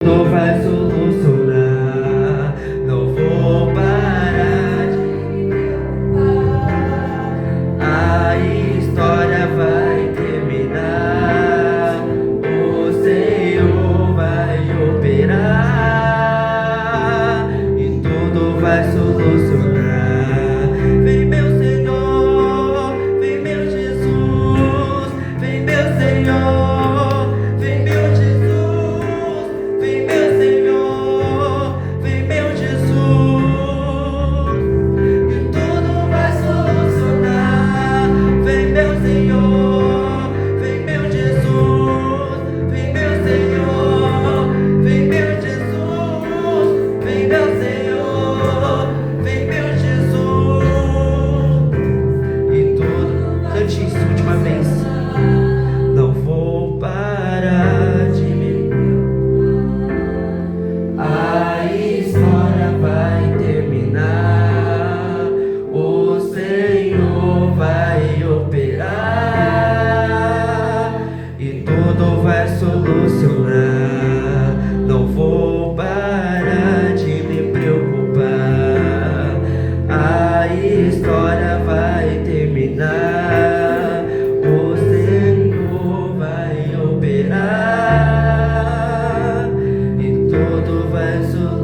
Não vai solucionar, não vou parar de me preocupar. A história vai terminar, o Senhor vai operar e tudo vai solucionar. Vem meu Senhor, vem meu Jesus, vem meu Senhor, vem meu Jesus. Vem meu Senhor, vem meu Jesus, e tudo vai solucionar. Vem meu Senhor, vem meu Jesus, vem meu Senhor, vem meu Jesus, vem meu Senhor, vem meu Jesus, e tudo, cante isso última vez. Não vou parar de me a história vai terminar, o Senhor vai operar e tudo vai solucionar. Não vou parar de me preocupar, a história vai terminar, o Senhor vai operar e tudo vai solucionar.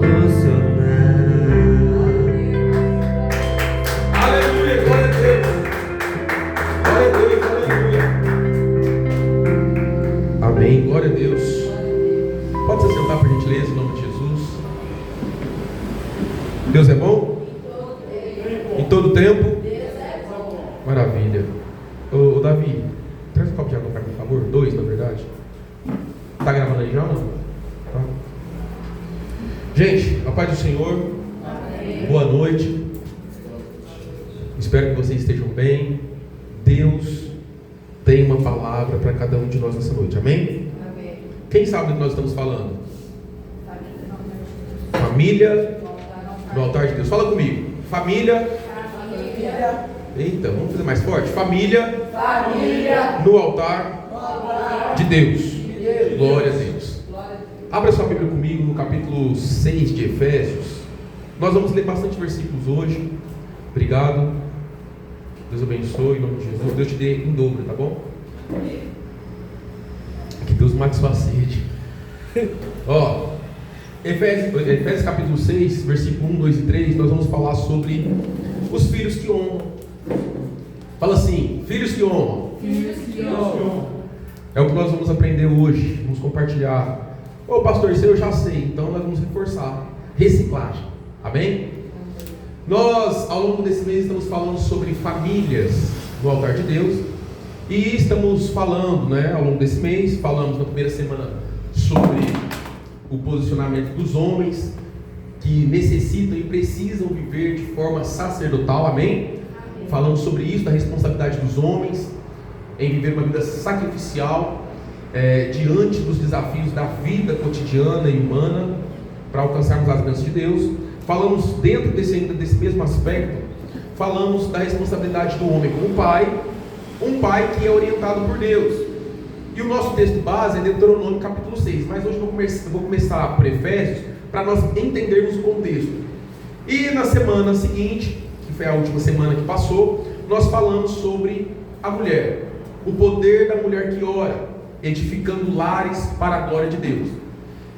Aleluia, glória a Deus. Glória a Deus, aleluia. Amém, glória a Deus. Pode se sentar, por gentileza, em nome de Jesus. Deus é bom? Em todo tempo? Maravilha. Ô Davi, traz um copo de água para mim, por favor. 2, na verdade. Tá gravando aí já ou não? Tá. Gente, a paz do Senhor. Amém. Boa noite. Espero que vocês estejam bem. Deus tem uma palavra para cada um de nós nessa noite. Amém? Amém. Quem sabe do que nós estamos falando? Família no altar de Deus. Fala comigo. Família. Eita, vamos fazer mais forte. Família no altar de Deus. Glória a Deus. Abra sua Bíblia comigo no capítulo 6 de Efésios. Nós vamos ler bastante versículos hoje. Obrigado. Deus abençoe em nome de Jesus. Deus te dê em dobro, tá bom? Que Deus mate sua sede. Ó, Efésios capítulo 6, versículo 1, 2 e 3. Nós vamos falar sobre os filhos que honram. Fala assim: filhos que honram. Filhos que honram. É o que nós vamos aprender hoje. Vamos compartilhar. Ô pastor, isso eu já sei. Então nós vamos reforçar. Reciclagem. Amém? Nós, ao longo desse mês, estamos falando sobre famílias no altar de Deus. E estamos falando, ao longo desse mês, falamos na primeira semana sobre o posicionamento dos homens que necessitam e precisam viver de forma sacerdotal. Amém? Falamos sobre isso, da responsabilidade dos homens em viver uma vida sacrificial diante dos desafios da vida cotidiana e humana para alcançarmos as bênçãos de Deus. Falamos dentro desse mesmo aspecto, falamos da responsabilidade do homem como pai, um pai que é orientado por Deus. E o nosso texto base é Deuteronômio capítulo 6, mas hoje eu vou começar por Efésios para nós entendermos o contexto. E na semana seguinte, que foi a última semana que passou, nós falamos sobre a mulher, o poder da mulher que ora, edificando lares para a glória de Deus.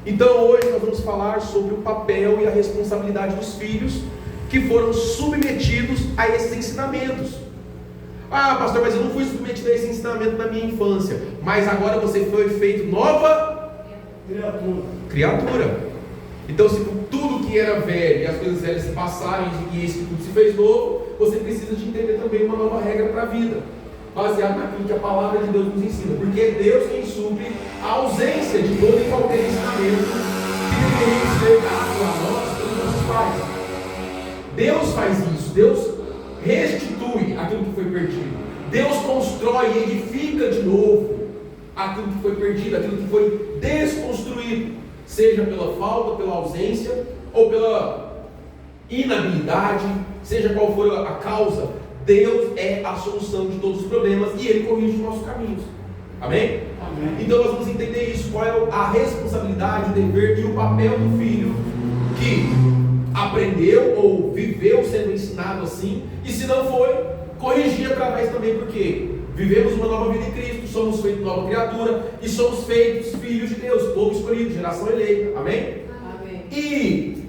Então hoje nós vamos falar sobre o papel e a responsabilidade dos filhos que foram submetidos a esses ensinamentos. Ah, pastor, mas eu não fui submetido a esse ensinamento na minha infância. Mas agora você foi feito nova criatura. Então, se tudo que era velho e as coisas velhas se passaram e isso tudo se fez novo, você precisa de entender também uma nova regra para a vida, baseado naquilo que a palavra de Deus nos ensina. Porque é Deus quem supre a ausência de todo e qualquer ensinamento que deveria ser dado a nós pelos nossos pais. Deus faz isso. Deus restitui aquilo que foi perdido. Deus constrói e edifica de novo aquilo que foi perdido, aquilo que foi desconstruído, seja pela falta, pela ausência ou pela inabilidade, seja qual for a causa. Deus é a solução de todos os problemas e Ele corrige os nossos caminhos. Amém? Amém. Então nós vamos entender isso, qual é a responsabilidade, o dever e o papel do filho que aprendeu ou viveu sendo ensinado assim, e se não foi, corrigir através também, porque vivemos uma nova vida em Cristo, somos feitos nova criatura e somos feitos filhos de Deus, povo escolhido, geração eleita. Amém? Amém. E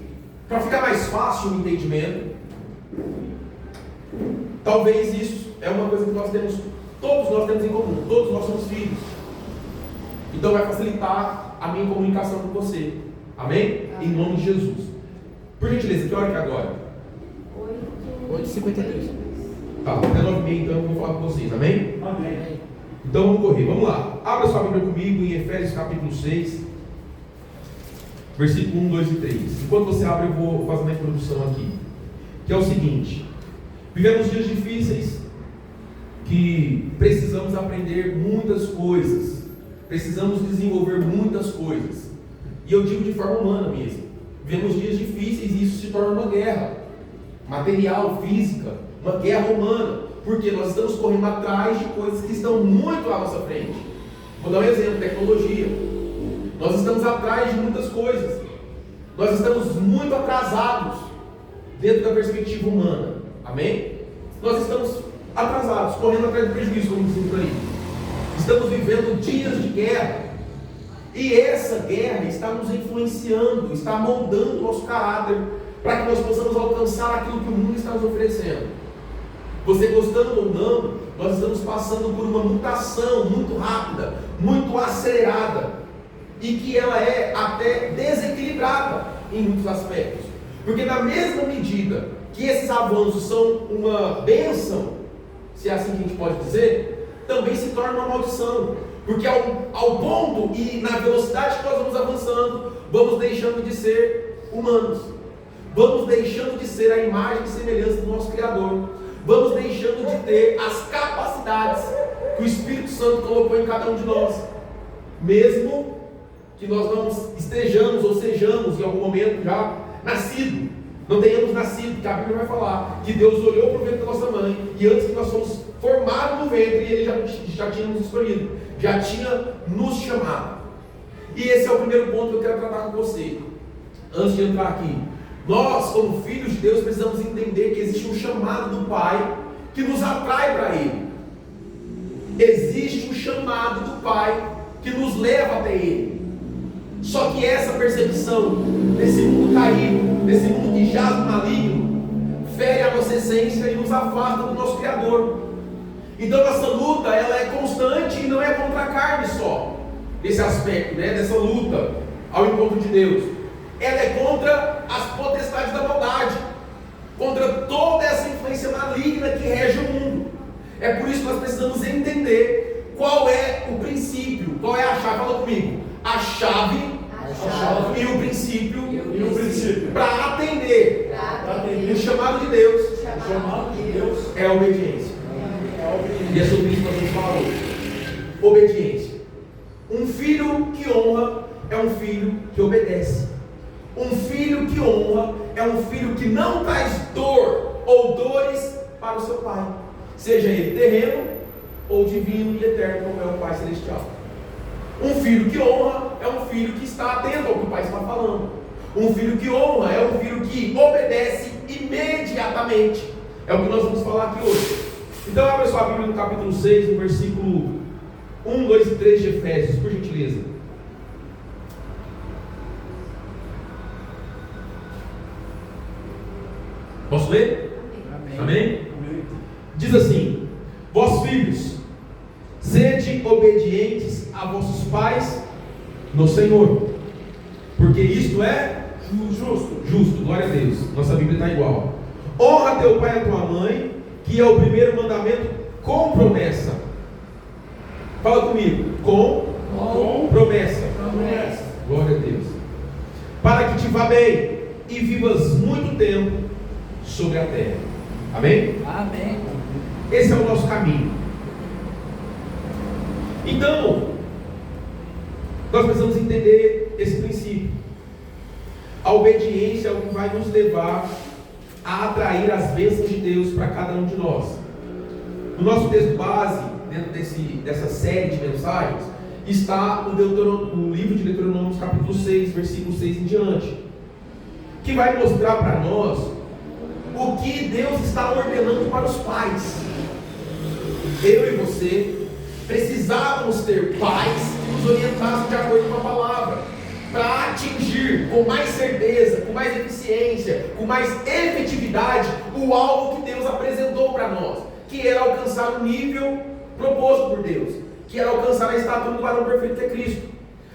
para ficar mais fácil o entendimento, talvez isso é uma coisa que todos nós temos em comum, todos nós somos filhos. Então vai facilitar a minha comunicação com você. Amém? Em nome de Jesus. Por gentileza, que hora que é agora? 8h53. Tá, até 9h30 então eu vou falar com vocês. Amém? Amém. Então vamos correr, vamos lá. Abra sua Bíblia comigo em Efésios capítulo 6, versículo 1, 2 e 3. Enquanto você abre, eu vou fazer uma introdução aqui. Que é o seguinte: vivemos dias difíceis que precisamos aprender muitas coisas, precisamos desenvolver muitas coisas. E eu digo de forma humana mesmo. Vivemos dias difíceis e isso se torna uma guerra material, física, uma guerra humana, porque nós estamos correndo atrás de coisas que estão muito à nossa frente. Vou dar um exemplo: tecnologia. Nós estamos atrás de muitas coisas, nós estamos muito atrasados dentro da perspectiva humana. Amém? Nós estamos atrasados, correndo atrás do prejuízo, como dizem por aí. Estamos vivendo dias de guerra, e essa guerra está nos influenciando, está moldando o nosso caráter, para que nós possamos alcançar aquilo que o mundo está nos oferecendo. Você gostando ou não, nós estamos passando por uma mutação muito rápida, muito acelerada, e que ela é até desequilibrada em muitos aspectos. Porque na mesma medida que esses avanços são uma bênção, se é assim que a gente pode dizer, também se torna uma maldição. Porque ao ponto e na velocidade que nós vamos avançando, vamos deixando de ser humanos. Vamos deixando de ser a imagem e semelhança do nosso Criador. Vamos deixando de ter as capacidades que o Espírito Santo colocou em cada um de nós. Mesmo que nós não estejamos ou sejamos em algum momento já nascido, não tenhamos nascido, porque a Bíblia vai falar que Deus olhou para o ventre da nossa mãe, e antes que nós fomos formados no ventre, Ele já tinha nos escolhido, já tinha nos chamado. E esse é o primeiro ponto que eu quero tratar com você, antes de entrar aqui. Nós, como filhos de Deus, precisamos entender que existe um chamado do Pai que nos atrai para Ele. Existe um chamado do Pai que nos leva até Ele. Só que essa percepção desse mundo caído, desse mundo que jaz no maligno, fere a nossa essência e nos afasta do nosso Criador. Então nossa luta, ela é constante e não é contra a carne só. Esse aspecto, dessa luta ao encontro de Deus. Ela é contra as potestades da maldade, contra toda essa influência maligna que rege o mundo. É por isso que nós precisamos entender qual é o princípio, qual é a chave. Fala comigo. A chave e o princípio para atender o chamado de Deus é a obediência. E é sobre isso que nós vamos falar hoje. Obediência. Um filho que honra é um filho que obedece. Um filho que honra é um filho que não traz dor ou dores para o seu pai, seja ele terreno ou divino e eterno, como é o Pai Celestial. Um filho que honra é um filho que está atento ao que o pai está falando. Um filho que honra é um filho que obedece imediatamente. É o que nós vamos falar aqui hoje. Então abre sua Bíblia no capítulo 6, no versículo 1, 2 e 3 de Efésios, por gentileza. Posso ler? Amém? Diz assim: vós filhos, sede obedientes a vossos pais no Senhor, porque isto é justo, glória a Deus. Nossa Bíblia está igual. Honra teu pai e a tua mãe, que é o primeiro mandamento com promessa. Fala comigo. Com promessa. Glória a Deus. Para que te vá bem e vivas muito tempo sobre a terra. Amém? Amém. Esse é o nosso caminho. Então, nós precisamos entender esse princípio. A obediência é o que vai nos levar a atrair as bênçãos de Deus para cada um de nós. No nosso texto base dentro dessa série de mensagens, está no livro de Deuteronômio, capítulo 6, versículo 6 em diante, que vai mostrar para nós o que Deus está ordenando para os pais. Eu e você precisávamos ter pais que nos orientassem de acordo com a palavra, para atingir com mais certeza, com mais eficiência, com mais efetividade o alvo que Deus apresentou para nós, que era alcançar o nível proposto por Deus, que era alcançar a estatura do varão perfeito que é Cristo.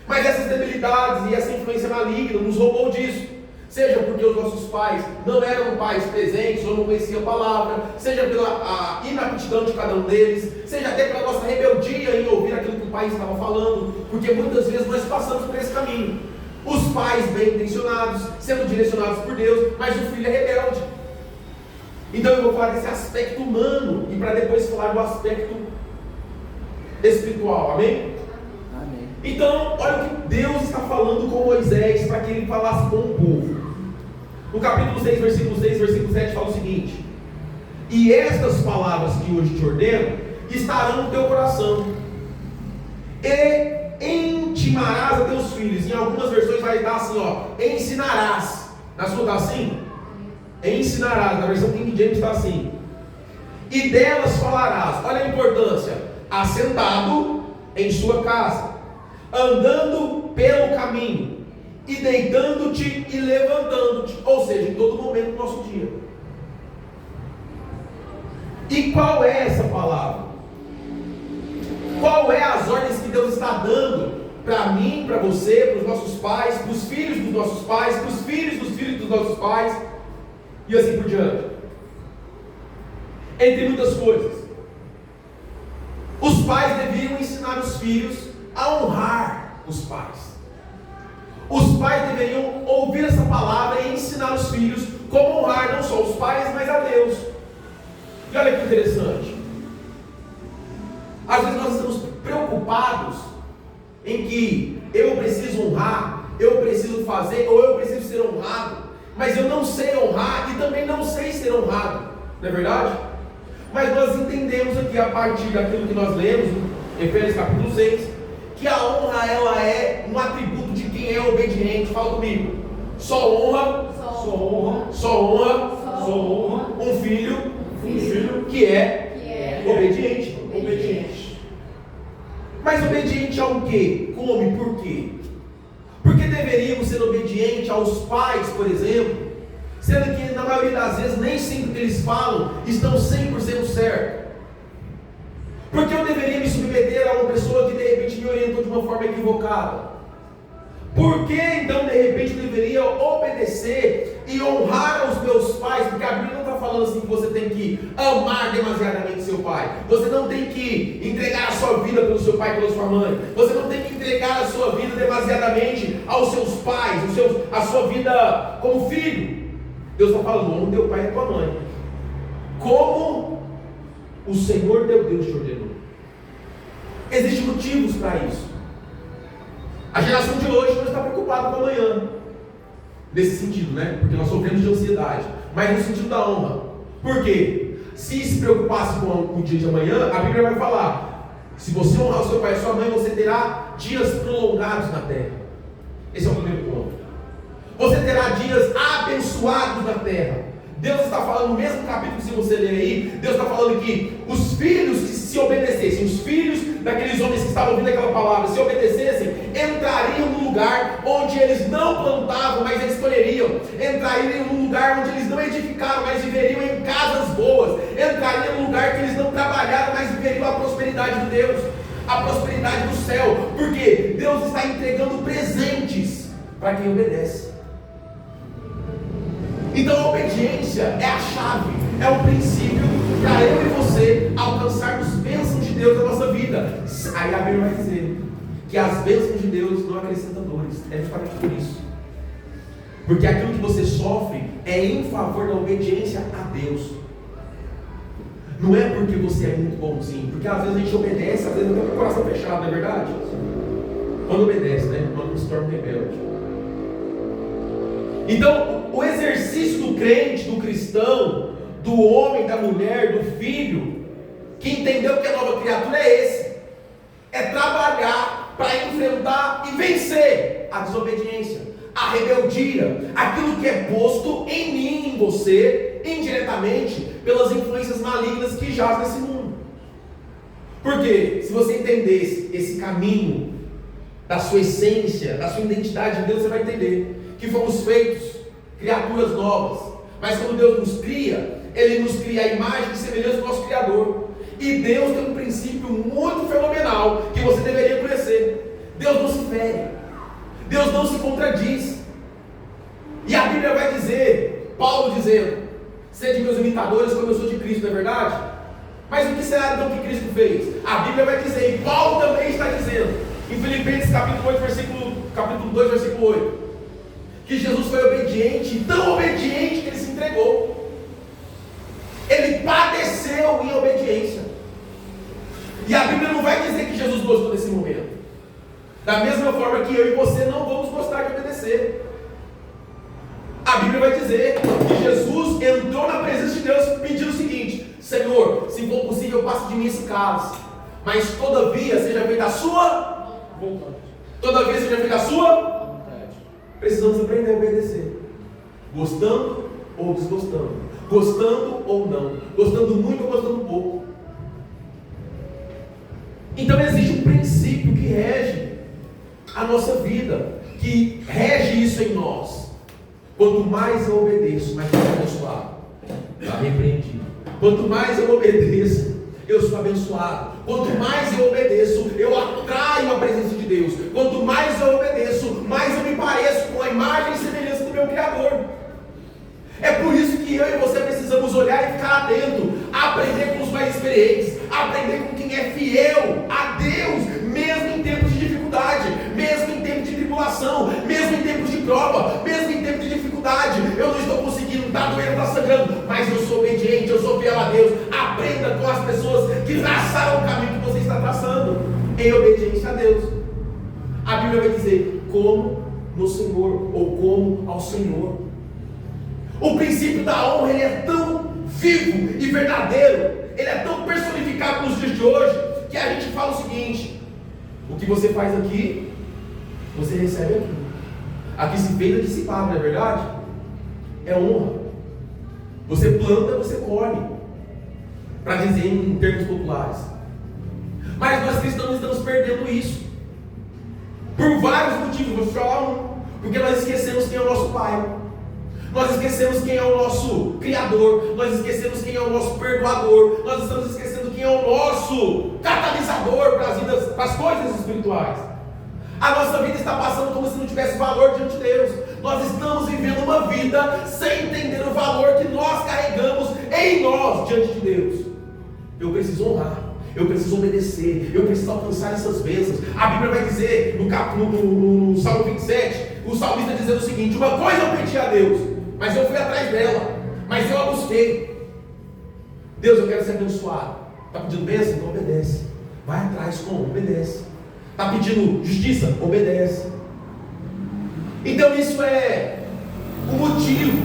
Mas essas debilidades e essa influência maligna nos roubou disso. Seja porque os nossos pais não eram pais presentes ou não conheciam a palavra, seja pela inaptidão de cada um deles, seja até pela nossa rebeldia em ouvir aquilo que o pai estava falando, porque muitas vezes nós passamos por esse caminho. Os pais bem intencionados, sendo direcionados por Deus, mas o filho é rebelde. Então eu vou falar desse aspecto humano e para depois falar do aspecto espiritual, amém? Amém. Então, olha o que Deus está falando com Moisés para que ele falasse com o povo. No capítulo 6, versículo 6, versículo 7 fala o seguinte: e estas palavras que hoje te ordeno estarão no teu coração, e intimarás a teus filhos. Em algumas versões vai estar assim, ensinarás. Na sua está assim? Ensinarás. Na versão King James está assim: e delas falarás. Olha a importância: assentado em sua casa, andando pelo caminho, e deitando-te e levantando-te, ou seja, em todo momento do nosso dia. E qual é essa palavra? Qual é as ordens que Deus está dando para mim, para você, para os nossos pais, para os filhos dos nossos pais, para os filhos dos nossos pais, e assim por diante? Entre muitas coisas, os pais deveriam ensinar os filhos a honrar os pais. Os pais deveriam ouvir essa palavra e ensinar os filhos como honrar não só os pais, mas a Deus. E olha que interessante. Às vezes nós estamos preocupados em que eu preciso honrar, eu preciso fazer, ou eu preciso ser honrado, mas eu não sei honrar e também não sei ser honrado. Não é verdade? Mas nós entendemos aqui, a partir daquilo que nós lemos em Efésios capítulo 6, que a honra, ela é um atributo de quem é obediente. Fala comigo. Só honra um filho que é obediente. Mas obediente ao quê? Como? Por quê? Porque deveríamos ser obedientes aos pais, por exemplo, sendo que na maioria das vezes nem sempre que eles falam estão 100% certo. Porque eu deveria me submeter a uma pessoa que de repente me orientou de uma forma equivocada? Por que então de repente eu deveria obedecer e honrar aos meus pais? Porque a Bíblia não está falando assim que você tem que amar demasiadamente seu pai. Você não tem que entregar a sua vida pelo seu pai e pela sua mãe. Você não tem que entregar a sua vida demasiadamente aos seus pais, a sua vida como filho. Deus está falando, honra teu pai e tua mãe, como o Senhor teu Deus te ordenou. Existem motivos para isso. A geração de hoje não está preocupada com amanhã, nesse sentido, né? Porque nós sofremos de ansiedade, mas no sentido da honra. Por quê? Se preocupasse com o dia de amanhã, a Bíblia vai falar: se você honrar o seu pai e sua mãe, você terá dias prolongados na terra. Esse é o primeiro ponto. Você terá dias abençoados na terra. Deus está falando, no mesmo capítulo, se você ler aí, Deus está falando que os filhos que se obedecessem, os filhos daqueles homens que estavam ouvindo aquela palavra, se obedecessem, entrariam no lugar onde eles não plantavam, mas eles colheriam. Entrariam num lugar onde eles não edificaram, mas viveriam em casas boas. Entrariam num lugar que eles não trabalharam, mas viveriam a prosperidade de Deus, a prosperidade do céu. Porque Deus está entregando presentes para quem obedece. Então a obediência é a chave, é o princípio para eu e você alcançarmos bênçãos de Deus na nossa vida. Aí a Bíblia vai dizer que as bênçãos de Deus não acrescentam dores. É justamente por isso. Porque aquilo que você sofre é em favor da obediência a Deus. Não é porque você é muito bonzinho, porque às vezes a gente obedece, às vezes até com o coração fechado, não é verdade? Quando obedece, né? Quando não se torna rebelde. Então, o exercício do crente, do cristão, do homem, da mulher, do filho, que que entendeu que a nova criatura é esse. É trabalhar para enfrentar e vencer a desobediência, a rebeldia, aquilo que é posto em mim, em você, indiretamente, pelas influências malignas que jazem nesse mundo. Porque se você entendesse esse caminho da sua essência, da sua identidade em Deus, você vai entender que fomos feitos criaturas novas. Mas quando Deus nos cria, Ele nos cria a imagem e semelhança do nosso Criador. E Deus tem um princípio muito fenomenal que você deveria conhecer. Deus não se fere, Deus não se contradiz. E a Bíblia vai dizer, Paulo dizendo: sede meus imitadores como eu sou de Cristo, não é verdade? Mas o que será então que Cristo fez? A Bíblia vai dizer, e Paulo também está dizendo, em Filipenses capítulo 2, versículo 8, que Jesus foi obediente, tão obediente que Ele se entregou. Ele padeceu em obediência. E a Bíblia não vai dizer que Jesus gostou desse momento. Da mesma forma que eu e você não vamos gostar de obedecer. A Bíblia vai dizer que Jesus entrou na presença de Deus pedindo o seguinte: Senhor, se for possível, passe de mim esse cálice, mas todavia seja feita a sua vontade. Todavia seja feita a sua vontade. Precisamos aprender a obedecer, gostando ou desgostando, gostando ou não, gostando muito ou gostando pouco. Então existe um princípio que rege a nossa vida, que rege isso em nós. Quanto mais eu obedeço, mais eu sou abençoado. Está repreendido. Quanto mais eu obedeço, eu sou abençoado. Quanto mais eu obedeço, eu atraio a presença de Deus. Quanto mais eu obedeço, mais eu me pareço com a imagem e semelhança do meu Criador. É por isso que eu e você precisamos olhar e ficar atento, aprender com os mais experientes, aprender com quem é fiel a Deus, mesmo em tempos de dificuldade, mesmo em tempos de tribulação, mesmo em tempos de prova, mesmo em tempos de dificuldade. Eu não estou conseguindo, está doendo, está sangrando, mas eu sou obediente, eu sou fiel a Deus. Aprenda com as pessoas que traçaram o caminho que você está traçando, em obediência a Deus. A Bíblia vai dizer: como no Senhor, ou como ao Senhor. O princípio da honra, ele é tão vivo e verdadeiro, ele é tão personificado nos dias de hoje, que a gente fala o seguinte: o que você faz aqui, você recebe aqui. Aqui se fez, aqui se paga, não é verdade? É honra. Você planta, você colhe, para dizer em termos populares. Mas nós cristãos estamos perdendo isso, por vários motivos. Vou te falar um: porque nós esquecemos quem é o nosso Pai. Nós esquecemos quem é o nosso Criador, nós esquecemos quem é o nosso Perdoador, nós estamos esquecendo quem é o nosso catalisador para as coisas espirituais. A nossa vida está passando como se não tivesse valor diante de Deus. Nós estamos vivendo uma vida sem entender o valor que nós carregamos em nós diante de Deus. Eu preciso honrar, eu preciso obedecer, eu preciso alcançar essas bênçãos. A Bíblia vai dizer no Salmo 27, o salmista dizendo o seguinte: uma coisa eu pedi a Deus, mas eu fui atrás dela, mas eu a busquei. Deus, eu quero ser abençoado. Está pedindo bênção? Então obedece. Vai atrás, como? Obedece. Está pedindo justiça? Obedece. Então isso é o motivo,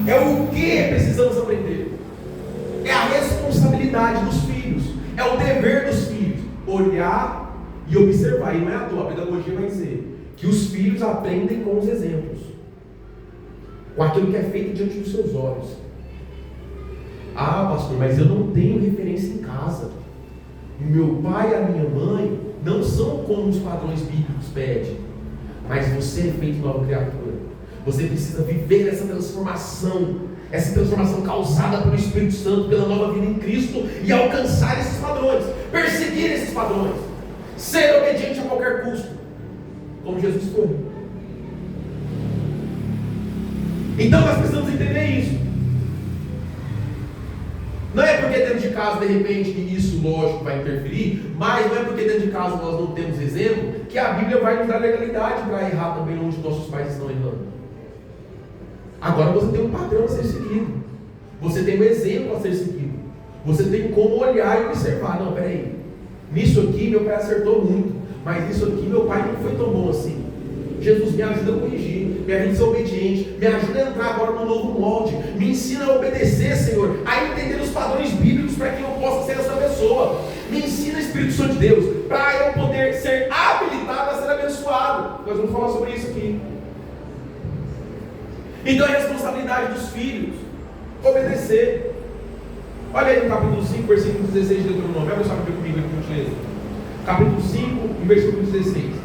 é o que precisamos aprender. É a responsabilidade dos filhos, é o dever dos filhos, olhar e observar. E não é à toa, a pedagogia vai dizer que os filhos aprendem com os exemplos, com aquilo que é feito diante dos seus olhos. Ah, pastor, mas eu não tenho referência em casa. Meu pai e a minha mãe não são como os padrões bíblicos pedem. Mas você é feito nova criatura. Você precisa viver essa transformação causada pelo Espírito Santo, pela nova vida em Cristo, e alcançar esses padrões, perseguir esses padrões, ser obediente a qualquer custo, como Jesus foi. Então nós precisamos entender isso. Não é porque dentro de casa, de repente, isso, lógico, vai interferir, mas não é porque dentro de casa nós não temos exemplo, que a Bíblia vai nos dar legalidade para errar também onde nossos pais estão errando. Agora você tem um padrão a ser seguido, você tem um exemplo a ser seguido, você tem como olhar e observar. Não, peraí, nisso aqui meu pai acertou muito, mas nisso aqui meu pai não foi tão bom assim. Jesus, me ajuda a corrigir, me ajuda a ser obediente, me ajuda a entrar agora no novo molde, me ensina a obedecer, Senhor, a entender os padrões bíblicos para que eu possa ser essa pessoa. pessoa. Me ensina, Espírito Santo de Deus, para eu poder ser habilitado a ser abençoado. Nós vamos falar sobre isso aqui. Então é responsabilidade dos filhos obedecer. Olha aí no capítulo 5, versículo 16 de Deuteronômio. Abre só para ver comigo aqui, por gentileza. Capítulo 5, versículo 16.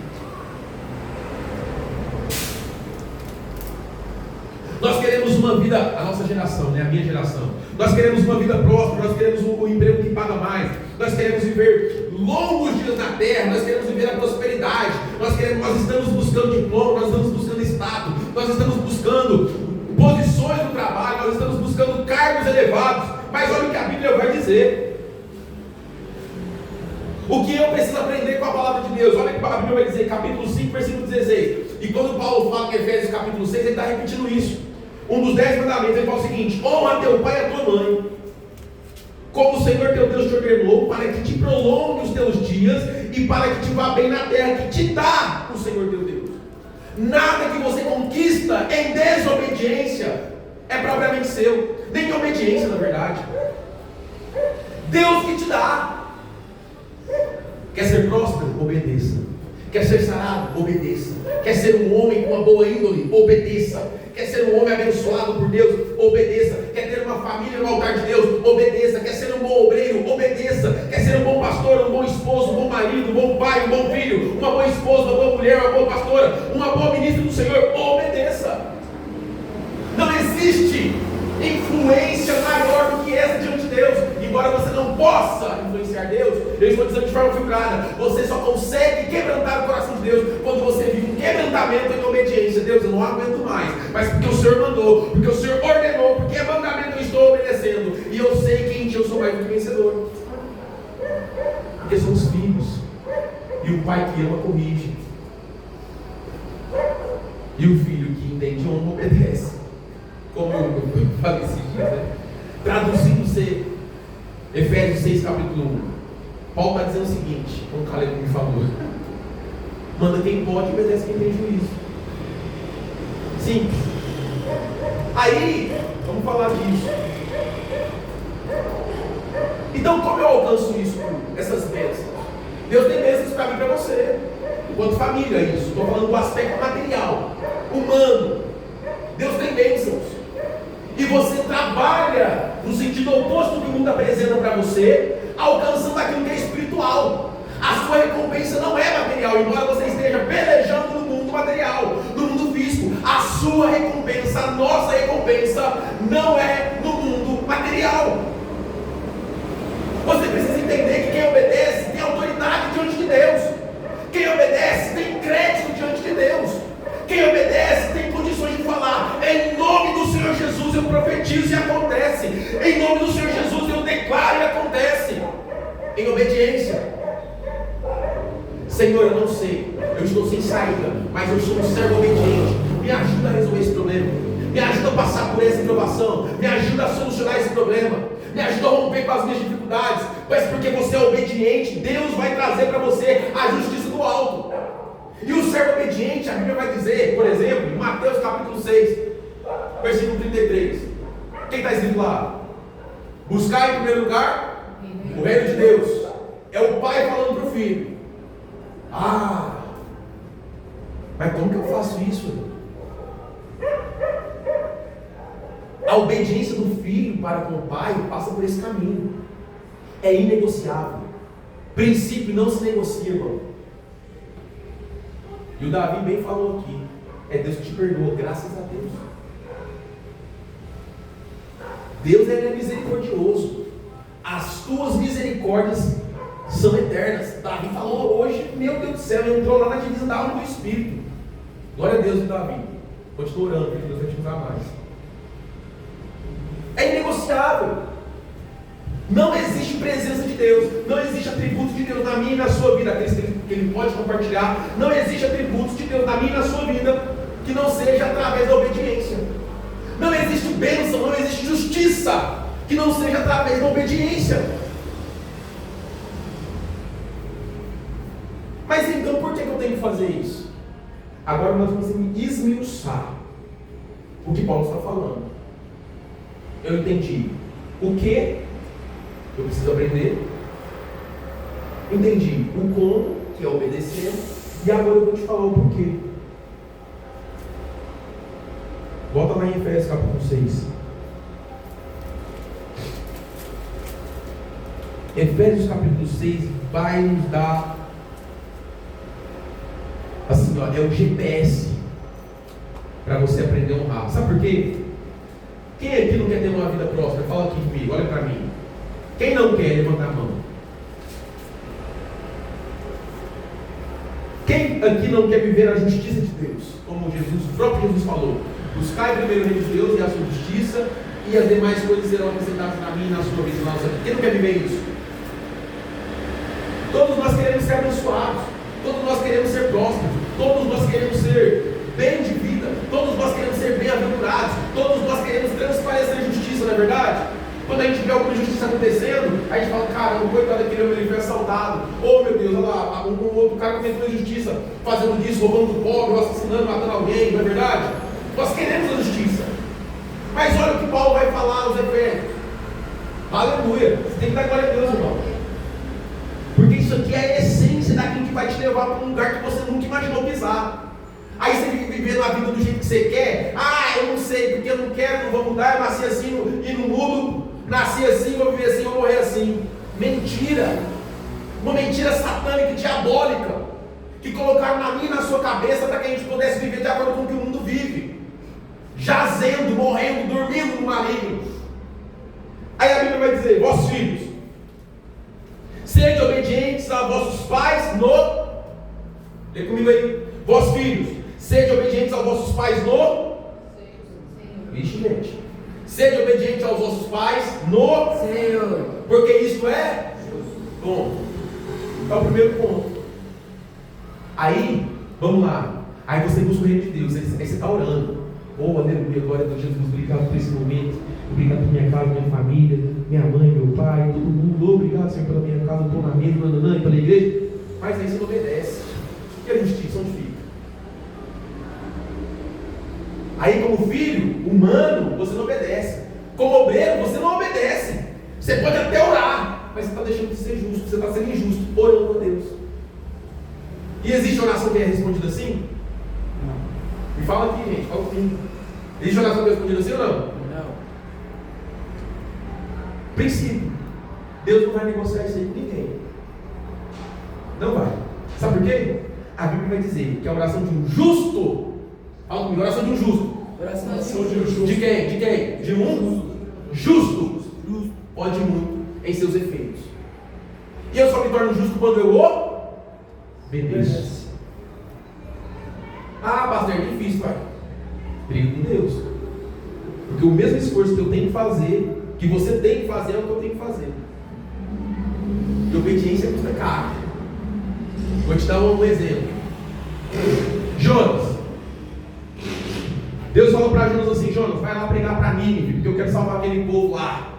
Nós queremos uma vida, a nossa geração, né? A minha geração. Nós queremos uma vida próspera, nós queremos um emprego que paga mais, nós queremos viver longos dias na terra, nós queremos viver a prosperidade, nós estamos buscando diploma, nós estamos buscando status, nós estamos buscando posições no trabalho, nós estamos buscando cargos elevados. Mas olha o que a Bíblia vai dizer. O que eu preciso aprender com a palavra de Deus? Olha o que a Bíblia vai dizer, capítulo 5, versículo 16. E quando Paulo fala em Efésios capítulo 6, ele está repetindo isso. Um dos 10 mandamentos, ele fala o seguinte: honra teu pai e a tua mãe, como o Senhor teu Deus te ordenou, para que te prolongue os teus dias e para que te vá bem na terra que te dá o Senhor teu Deus. Nada que você conquista em desobediência é propriamente seu, nem obediência, na verdade. Deus que te dá. Quer ser próspero? Obedeça. Quer ser sarado? Obedeça. Quer ser um homem com uma boa índole? Obedeça. Quer ser um homem abençoado por Deus? Obedeça. Quer ter uma família no altar de Deus? Obedeça. Quer ser um bom obreiro? Obedeça. Quer ser um bom pastor, um bom esposo, um bom marido, um bom pai, um bom filho, uma boa esposa, uma boa mulher, uma boa pastora, uma boa ministra do Senhor? Obedeça. Não existe influência maior do que essa diante de Deus. Embora você não possa influenciar Deus, eu estou dizendo de forma figurada, você só consegue quebrantar o coração de Deus quando você vive um quebrantamento em obediência. Deus, eu não aguento mais, mas porque o Senhor mandou, porque o Senhor ordenou, porque é mandamento, eu estou obedecendo, e eu sei que em ti eu sou mais do que vencedor, porque somos filhos, e o pai que ama corrige, e o filho que entende honra obedece. Como eu falei esses dias, né? Traduzindo Efésios 6, capítulo 1. Paulo está dizendo o seguinte, como o Caleb me falou: manda quem pode, obedece quem tem juízo. Simples. Aí, vamos falar disso. Então, como eu alcanço isso? Essas bênçãos. Deus tem bênçãos para mim e para você. Enquanto família, isso. Estou falando do aspecto material, humano. Deus tem bênçãos. E você trabalha no sentido oposto que o mundo apresenta para você, alcançando aquilo que é espiritual. A sua recompensa não é material, embora você esteja pelejando no mundo material, no mundo físico. A sua recompensa, a nossa recompensa, não é no mundo material. Você precisa entender que quem obedece tem autoridade diante de Deus. Quem obedece tem crédito diante de Deus. Quem obedece tem condições de falar: em nome do Senhor Jesus eu profetizo e acontece. Em nome do Senhor Jesus eu declaro e acontece. Em obediência. Senhor, eu não sei, eu estou sem saída, mas eu sou um servo obediente. Me ajuda a resolver esse problema. Me ajuda a passar por essa provação. Me ajuda a solucionar esse problema. Me ajuda a romper com as minhas dificuldades. Mas porque você é obediente, Deus vai trazer para você a justiça do alto. E o servo obediente, a Bíblia vai dizer, por exemplo, em Mateus capítulo 6, versículo 33. Quem está escrito lá? Buscar em primeiro lugar o reino de Deus. É o pai falando para o filho. Mas como que eu faço isso? A obediência do filho para com o pai passa por esse caminho. É inegociável. Princípio não se negocia, irmão. E o Davi bem falou aqui: é Deus que te perdoa, graças a Deus. Deus, ele é misericordioso. As tuas misericórdias são eternas. Davi falou hoje, meu Deus do céu, entrou lá na divisa da alma do Espírito. Glória a Deus, Davi. Continua orando, que Deus vai te usar mais. É inegociável. Não existe presença de Deus, não existe atributo de Deus na minha e na sua vida, aqueles que Ele pode compartilhar. Não existe atributos de Deus na minha e na sua vida que não seja através da obediência. Não existe bênção, não existe justiça que não seja através da obediência. Mas então por que eu tenho que fazer isso? Agora nós vamos esmiuçar o que Paulo está falando. Eu entendi o que eu preciso aprender, Entendi o como, que é obedecer, e agora eu vou te falar o porquê. Volta lá em Efésios capítulo 6. Efésios capítulo 6 vai nos dar, assim, ó, é o GPS para você aprender a honrar. Sabe por quê? Quem aqui não quer ter uma vida próspera? Fala aqui comigo, olha para mim. Quem não quer, levanta a mão. Quem aqui não quer viver a justiça de Deus? Como Jesus, o próprio Jesus falou: buscai primeiro o reino de Deus e a sua justiça, e as demais coisas serão acrescentadas na minha e na sua vida. Quem não quer viver isso? Todos nós queremos ser abençoados, todos nós queremos ser prósperos, todos nós queremos ser bem de vida, todos nós queremos ser bem-aventurados, todos nós queremos transparecer justiça, não é verdade? Quando a gente vê alguma injustiça acontecendo, a gente fala: caramba, coitado daquele homem, ele foi assaltado. Oh meu Deus, olha lá, um outro cara cometeu injustiça, fazendo isso, roubando do pobre, assassinando, matando alguém, não é verdade? Nós queremos a justiça. Mas olha o que Paulo vai falar aos Efésios. Aleluia, você tem que dar glória a Deus, irmão. Porque isso aqui é a essência daquilo que vai te levar para um lugar que você nunca imaginou pisar. Aí você fica vivendo a vida do jeito que você quer. Ah, eu não sei, porque eu não quero, não vou mudar, eu nasci assim e não mudo. Nasci assim, vou viver assim, vou morrer assim. Mentira! Uma mentira satânica e diabólica, que colocaram na minha e na sua cabeça para que a gente pudesse viver de acordo com o que o mundo vive, jazendo, morrendo, dormindo no maligno. Aí a Bíblia vai dizer: vossos filhos, sede obedientes a vossos pais no... Lê comigo aí. Vossos filhos, sede obedientes aos vossos pais no... Vixe, gente. Sede obediente aos vossos pais no Senhor, porque isto é bom. É o primeiro ponto. Aí, vamos lá. Aí você busca o reino de Deus. Aí você está orando. Oh, aleluia, glória a Deus, Jesus. Obrigado por esse momento. Obrigado por minha casa, minha família, minha mãe, meu pai, todo mundo. Obrigado, Senhor, pela minha casa, pela mesa, e pela igreja. Mas aí você não obedece. E a justiça onde fica? Aí, como filho humano, você não obedece. Como obreiro, você não obedece. Você pode até orar, mas você está deixando de ser justo. Você está sendo injusto, orando a Deus. E existe oração que é respondida assim? Não. Me fala aqui, gente. Fala comigo. Existe oração que é respondida assim ou não? Não. Princípio. Deus não vai negociar isso aí com ninguém. Não vai. Sabe por quê? A Bíblia vai dizer que a oração de um justo... Fala comigo, oração de um justo. Oração de um justo. De quem? De quem? De um justo. Pode muito em seus efeitos. E eu só me torno justo quando eu obedeço. Ah, pastor, é difícil, pai. Briga com Deus. Porque o mesmo esforço que eu tenho que fazer, que você tem que fazer, é o que eu tenho que fazer. E obediência custa caro. Vou te dar um exemplo. Jonas. Deus falou para Jonas assim: Jonas, vai lá pregar para Nínive, porque eu quero salvar aquele povo lá.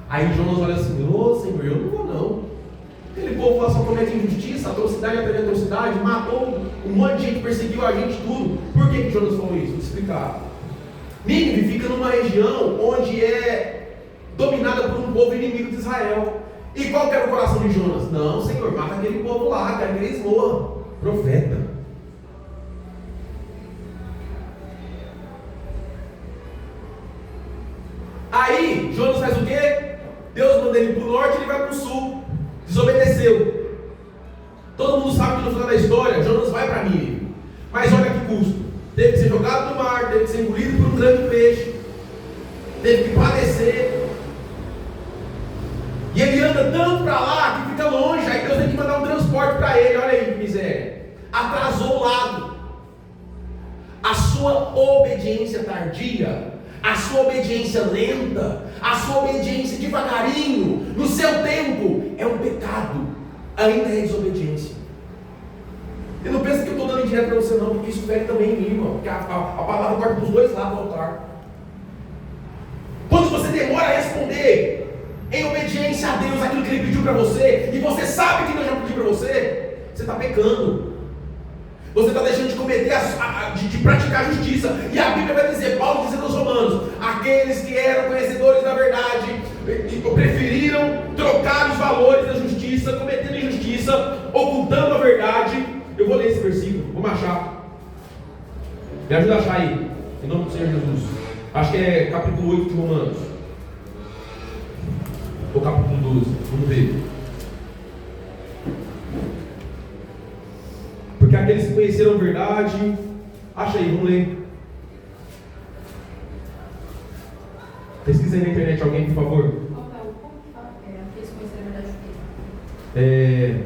Aí Jonas olha assim: ô Senhor, eu não vou não. Aquele povo lá só comete injustiça, atrocidade atrás de atrocidade, matou um monte de gente, perseguiu a gente, tudo. Por que Jonas falou isso? Vou te explicar. Nínive fica numa região onde é dominada por um povo inimigo de Israel. E qual que era o coração de Jonas? Não, Senhor, mata aquele povo lá, quero que eles morram. Profeta. Aí, Jonas faz o quê? Deus manda ele para o norte e ele vai para o sul. Desobedeceu. Todo mundo sabe que no final da história, Jonas vai para Nínive. Mas olha que custo. Teve que ser jogado no mar, teve que ser engolido por um grande peixe, teve que padecer. E ele anda tanto para lá que fica longe. Aí Deus tem que mandar um transporte para ele. Olha aí que miséria. Atrasou o lado. A sua obediência tardia, a sua obediência lenta, a sua obediência devagarinho, no seu tempo, é um pecado, ainda é desobediência. Eu não penso que eu estou dando direto para você não, porque isso fere também em mim, irmão, porque a palavra corta para os dois lados do altar. Quando você demora a responder em obediência a Deus aquilo que Ele pediu para você, e você sabe que Deus já pediu para você, você está pecando. Você está deixando de cometer, de praticar a justiça. E a Bíblia vai dizer, Paulo dizendo aos Romanos: aqueles que eram conhecedores da verdade e preferiram trocar os valores da justiça, cometendo injustiça, Me ajuda a achar aí, em nome do Senhor Jesus. Acho que é capítulo 8 de Romanos. Ou capítulo 12, vamos ver. Porque aqueles que conheceram a verdade, acha aí, vamos ler. Pesquisa aí na internet alguém, por favor. Aqueles que conheceram a verdade.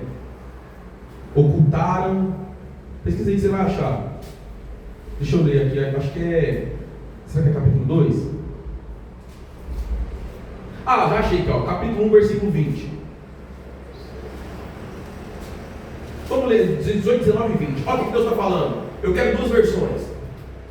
Ocultaram. Pesquisa aí que você vai achar. Deixa eu ler aqui, acho que é. Será que é capítulo 2? Ah, já achei aqui, ó. Capítulo 1, versículo 20. Vamos ler 18, 19 e 20. Olha o que Deus está falando. Eu quero duas versões.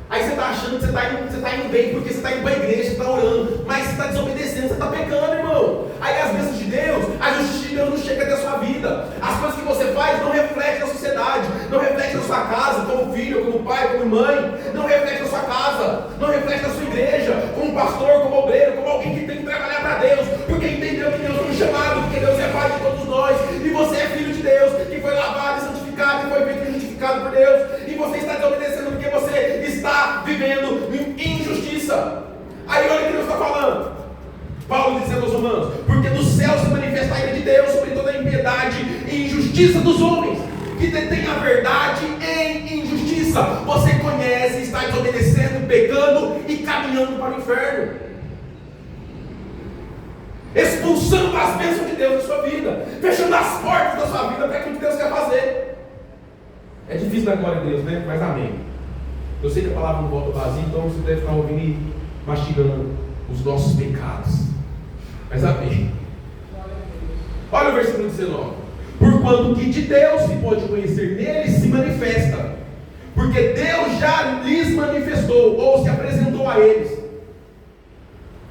Aí você está achando que você está indo bem porque você está indo para a igreja, você está orando, mas você está desobedecendo, você está pecando, irmão. Aí as bênçãos de Deus, a justiça de Deus não chega até a sua vida. As coisas que você faz não refletem na sociedade, não refletem na sua casa, como filho, como pai, como mãe, não reflete na sua casa, não reflete na sua igreja, como pastor, como obreiro, como alguém que tem que trabalhar para Deus, porque entendeu que Deus tem um chamado, porque Deus é pai de todos nós, e você é filho de Deus, que foi lavado e santificado, e foi feito e justificado por Deus, e você está desobedecendo porque você está vivendo em injustiça. Aí olha o que Deus está falando. Paulo dizendo aos Romanos: porque do céu se manifesta a ira de Deus sobre toda a impiedade e injustiça dos homens, que detêm a verdade em injustiça. Você conhece, está desobedecendo, pecando e caminhando para o inferno, expulsando as bênçãos de Deus da sua vida, fechando as portas da sua vida para aquilo que Deus quer fazer. É difícil dar glória a Deus, né? Mas amém. Eu sei que a palavra não volta vazia, então você deve estar ouvindo e mastigando os nossos pecados. Mas amém. Olha o versículo 19. Porquanto que de Deus se pode conhecer nele se manifesta, porque Deus já lhes manifestou, ou se apresentou a eles.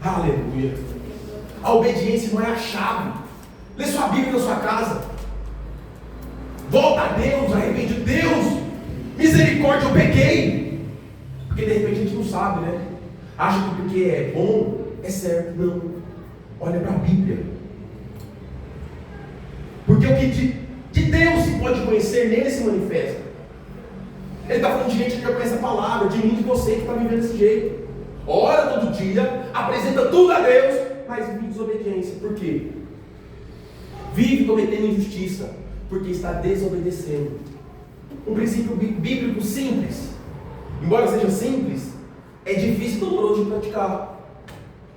Aleluia. A obediência não é a chave. Lê sua Bíblia na sua casa. Volta a Deus, arrepende. Deus, misericórdia, eu pequei. Porque de repente a gente não sabe, né? Acha que porque é bom, é certo. Não. Olha para a Bíblia. Porque o que de Deus se pode conhecer, nele se manifesta. Ele está falando de gente que já conhece a palavra, de mim, de você que está vivendo desse jeito. Ora todo dia, apresenta tudo a Deus, mas vive desobediência. Por quê? Vive cometendo injustiça, porque está desobedecendo. Um princípio bíblico simples, embora seja simples, é difícil e doloroso de praticar,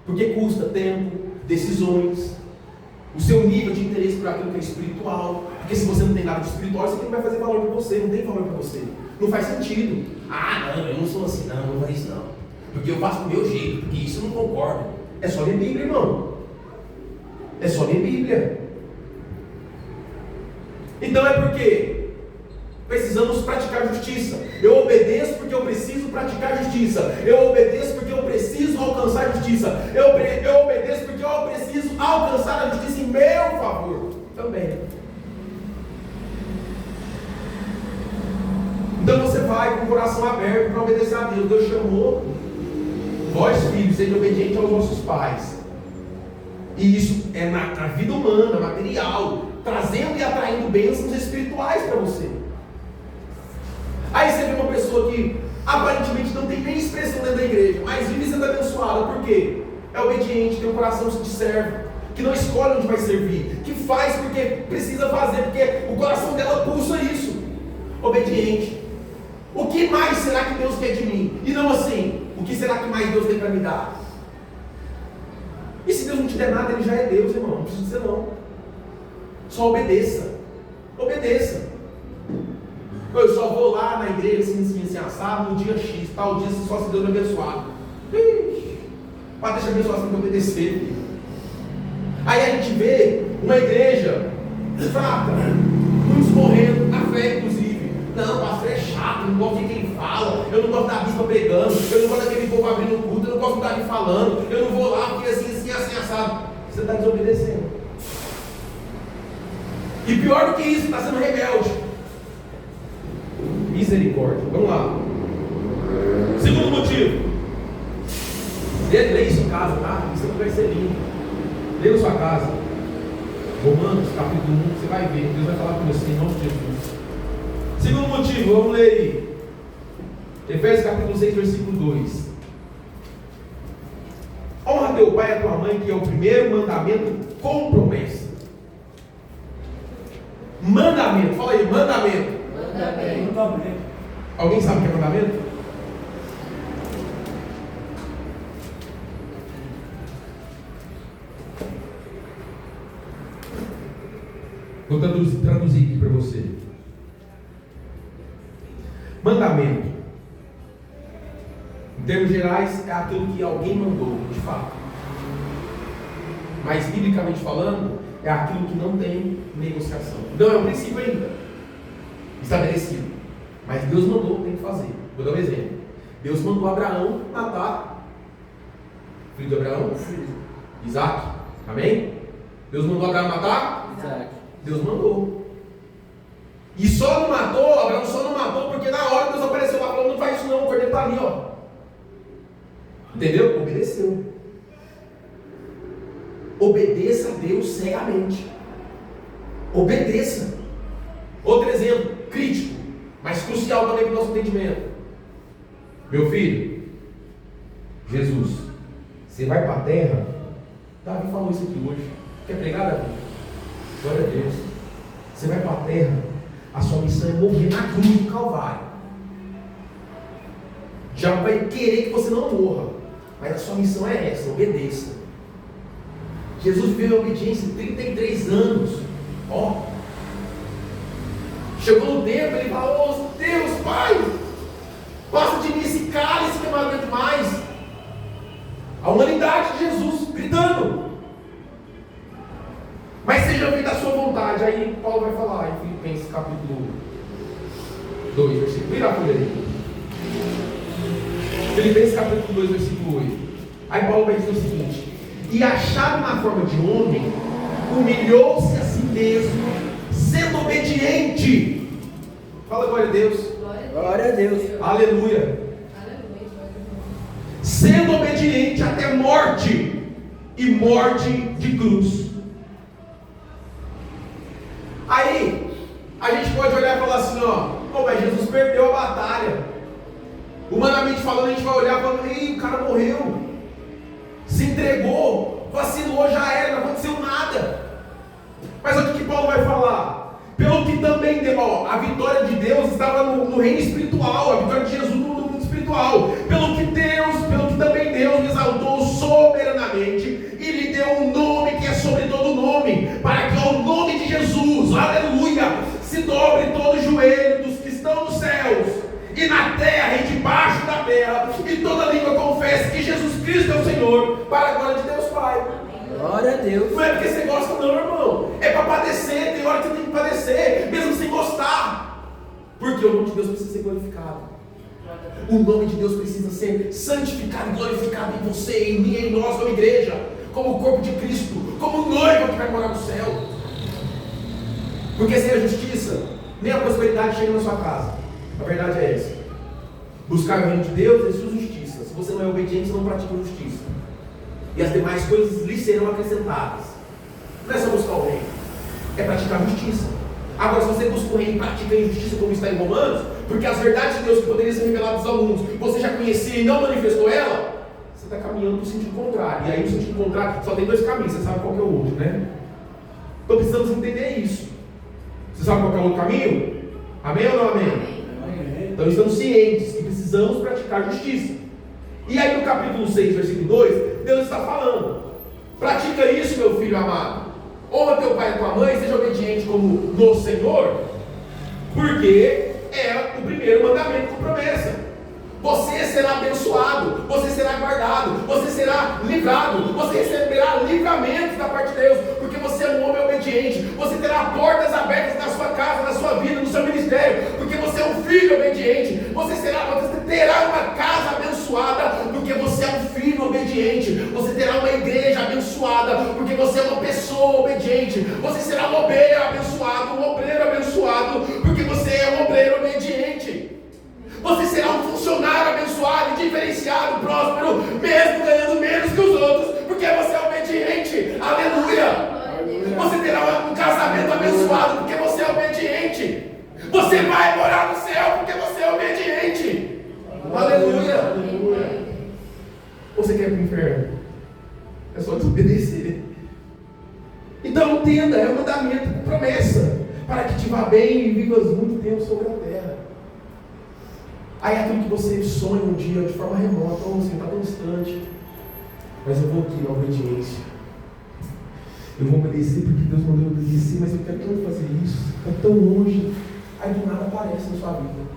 porque custa tempo, decisões, o seu nível de interesse por aquilo que é espiritual. Porque se você não tem nada de espiritual, isso aqui não vai fazer valor para você, não tem valor para você, não faz sentido. Ah, não, eu não sou assim, não é isso não, porque eu faço do meu jeito, porque isso eu não concordo. É só ler Bíblia, irmão. É só ler Bíblia. Então é porque precisamos praticar justiça. Eu obedeço porque eu preciso praticar justiça. Eu obedeço porque eu preciso alcançar justiça. Eu obedeço porque eu preciso alcançar a justiça em meu favor também. Então você vai com o coração aberto para obedecer a Deus. Deus chamou vós, filhos, sejam obedientes aos vossos pais. E isso é na vida humana, material, trazendo e atraindo bênçãos espirituais para você. Aí você vê uma pessoa que aparentemente não tem nem expressão dentro da igreja, mas vive sendo abençoada. Por quê? É obediente, tem um coração de servo, que não escolhe onde vai servir, que faz porque precisa fazer, porque o coração dela pulsa isso. Obediente. O que mais será que Deus quer de mim? E não assim, o que será que mais Deus tem para me dar? E se Deus não te der nada, Ele já é Deus, irmão. Não precisa dizer não. Só obedeça. Obedeça. Eu só vou lá na igreja assim, assado, no dia X, tal dia, só se Deus me abençoar. Para deixar abençoar, você tem que obedecer. Aí a gente vê uma igreja fraca, muitos morrendo, na fé inclusive. Não, pastor é chato, eu não gosto de quem fala, eu não gosto da bispa pregando, eu não gosto daquele povo abrindo o culto, eu não gosto de estar falando, eu não vou lá porque assim, assado. Você está desobedecendo. E pior do que isso, está sendo rebelde. Misericórdia. Vamos lá. Segundo motivo. Lê isso em casa, tá? Isso aqui vai ser lindo. Lê na sua casa. Romanos, capítulo 1, você vai ver. Deus vai falar com você em nome de Jesus. Segundo motivo, vamos ler aí. Efésios capítulo 6, versículo 2. Honra teu pai e a tua mãe, que é o primeiro mandamento com promessa. Mandamento, fala aí, mandamento. Mandamento. Alguém sabe o que é mandamento? Vou traduzir aqui para você. Mandamento, em termos gerais, é aquilo que alguém mandou, de fato. Mas, biblicamente falando, é aquilo que não tem negociação. Não é um princípio ainda estabelecido. Mas Deus mandou, tem que fazer. Vou dar um exemplo. Deus mandou Abraão matar o filho de Abraão, Isaac. Amém? Deus mandou Abraão matar? Isaac. Deus mandou. E só não matou, Abraão só não matou porque na hora Deus apareceu lá falando: não faz isso não, o cordeiro está ali, ó. Entendeu? Obedeceu. Obedeça a Deus cegamente. Obedeça. Outro exemplo, crítico, mas crucial também para o nosso entendimento. Meu filho, Jesus, você vai para a terra? Davi falou isso aqui hoje. Quer pregar, Davi? Glória a Deus. Você vai para a terra, a sua missão é morrer na cruz do Calvário. Já vai querer que você não morra, mas a sua missão é essa: obedeça. Jesus viveu em obediência 33 anos. Ó, chegou no tempo, ele falou: oh, Deus, Pai, passa de mim esse cálice que eu não aguento mais. A humanidade de Jesus gritando: mas seja feita a sua vontade. Aí Paulo vai falar em Filipenses capítulo 2, versículo. Vira a folha aí. Filipenses capítulo 2, versículo 8. Aí Paulo vai dizer o seguinte: e achado na forma de homem, humilhou-se a si mesmo, sendo obediente. Fala glória a Deus. Glória a Deus. Aleluia. Sendo obediente até morte, e morte de cruz. Aí, a gente pode olhar e falar assim, ó: oh, mas Jesus perdeu a batalha. Humanamente falando, a gente vai olhar e falar: ei, o cara morreu, se entregou, vacilou, já era, não aconteceu nada. Mas olha o que Paulo vai falar: pelo que também deu, ó, a vitória de Deus estava no reino espiritual, a vitória de Jesus no mundo espiritual. Pelo que também Deus me exaltou soberanamente e lhe deu um nome que é sobre todo nome, para que ao nome de Jesus, aleluia, se dobre todo o joelho dos que estão nos céus e na terra e debaixo da terra, e toda língua confesse que Jesus Cristo é o Senhor, para a glória de Deus Pai. Glória a Deus. Não é porque você gosta não, irmão, é para padecer. Tem hora que você tem que padecer, mesmo sem gostar, porque o nome de Deus precisa ser glorificado. O nome de Deus precisa ser santificado e glorificado em você, em mim, em nós, como igreja, como o corpo de Cristo, como noiva que vai morar no céu. Porque sem a justiça, nem a prosperidade chega na sua casa. A verdade é essa: buscar o reino de Deus e sua justiça. Se você não é obediente, você não pratica justiça, e as demais coisas lhe serão acrescentadas. Não é só buscar o reino, é praticar justiça. Agora, se você busca o reino e pratica a injustiça, como está em Romanos, porque as verdades de Deus que poderiam ser reveladas aos alunos, você já conhecia e não manifestou ela, você está caminhando no sentido contrário. E aí no sentido contrário só tem dois caminhos, você sabe qual que é o outro, né? Então precisamos entender isso. Você sabe qual que é o outro caminho? Amém ou não amém? Amém. Então estamos cientes que precisamos praticar justiça. E aí no capítulo 6, versículo 2, Deus está falando: pratica isso, meu filho amado. Honra teu pai e tua mãe, seja obediente como no Senhor, porque é o primeiro mandamento com promessa. Você será abençoado, você será guardado, você será livrado, você receberá livramentos da parte de Deus, porque você é um homem obediente. Você terá portas abertas na sua casa, na sua vida, no seu ministério, porque você é um filho obediente. Você terá uma casa abençoada, porque você é um filho obediente. Você terá uma igreja abençoada, porque você é uma pessoa obediente. Você será um obreiro abençoado, porque você é um obreiro obediente. Você será um funcionário abençoado, diferenciado, próspero, mesmo ganhando menos que os outros, porque você é obediente. Aleluia! Você terá um casamento abençoado, porque você é obediente. Você vai morar no céu, porque você é obediente. Aleluia! Aleluia. Ou você quer ir para o inferno? É só desobedecer. Então entenda, é um mandamento com promessa, para que te vá bem e vivas muito tempo sobre a terra. Aí é aquilo que você sonha um dia de forma remota, ou assim, está tão distante, mas eu vou aqui na obediência. Eu vou obedecer porque Deus mandou eu obedecer, mas eu quero tanto fazer isso, está tão longe. Aí do nada aparece na sua vida.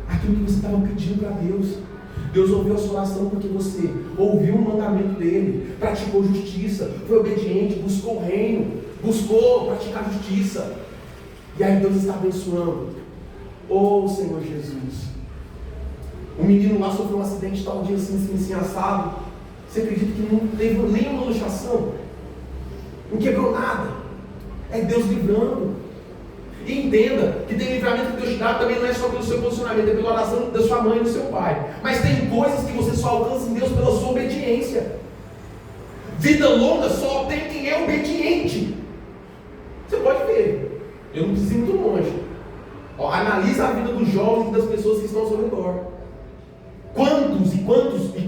Aquilo que você estava pedindo para Deus. Deus ouviu a sua oração porque você ouviu o mandamento dele, praticou justiça, foi obediente, buscou o reino, buscou praticar justiça. E aí Deus está abençoando. Oh Senhor Jesus. O menino lá sofreu um acidente tal dia assim assado. Você acredita que não teve nenhuma luxação? Não quebrou nada. É Deus livrando. E entenda que tem livramento que Deus te dá também não é só pelo seu posicionamento, é pela oração da sua mãe e do seu pai. Mas tem coisas que você só alcança em Deus pela sua obediência. Vida longa só tem quem é obediente. Você pode ver. Eu não preciso ir muito longe. Analisa a vida dos jovens e das pessoas que estão ao seu redor. Quantos e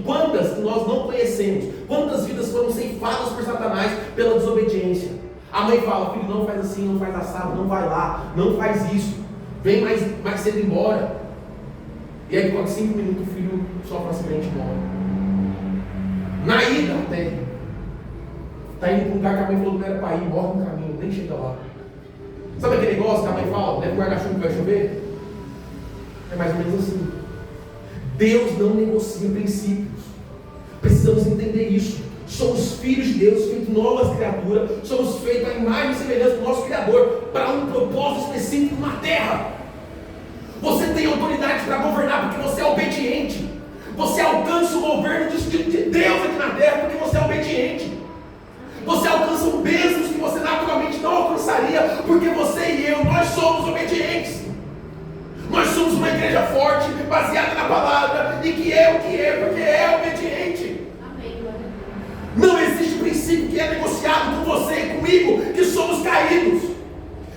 quantas que nós não conhecemos? Quantas vidas foram ceifadas por Satanás pela desobediência? A mãe fala: filho, não faz assim, não faz assado, não vai lá, não faz isso, vem mais cedo embora. E aí, com 5 minutos, o filho sofre um acidente e morre. Na ida até. Está indo para um lugar que a mãe falou que não era para ir, morre no caminho, nem chega lá. Sabe aquele negócio que a mãe fala: leva o guarda-chuva que vai chover? É mais ou menos assim. Deus não negocia princípios. Precisamos entender isso. Somos filhos de Deus, feitos novas criaturas. Somos feitos à imagem e semelhança do nosso Criador, para um propósito específico na terra. Você tem autoridade para governar porque você é obediente. Você alcança o governo de Deus aqui na terra porque você é obediente. Você alcança bênçãos que você naturalmente não alcançaria porque você e eu, nós somos obedientes. Nós somos uma igreja forte, baseada na palavra, e que é o que é, porque é obediente. Amém. Não existe princípio que é negociado com você e comigo, que somos caídos,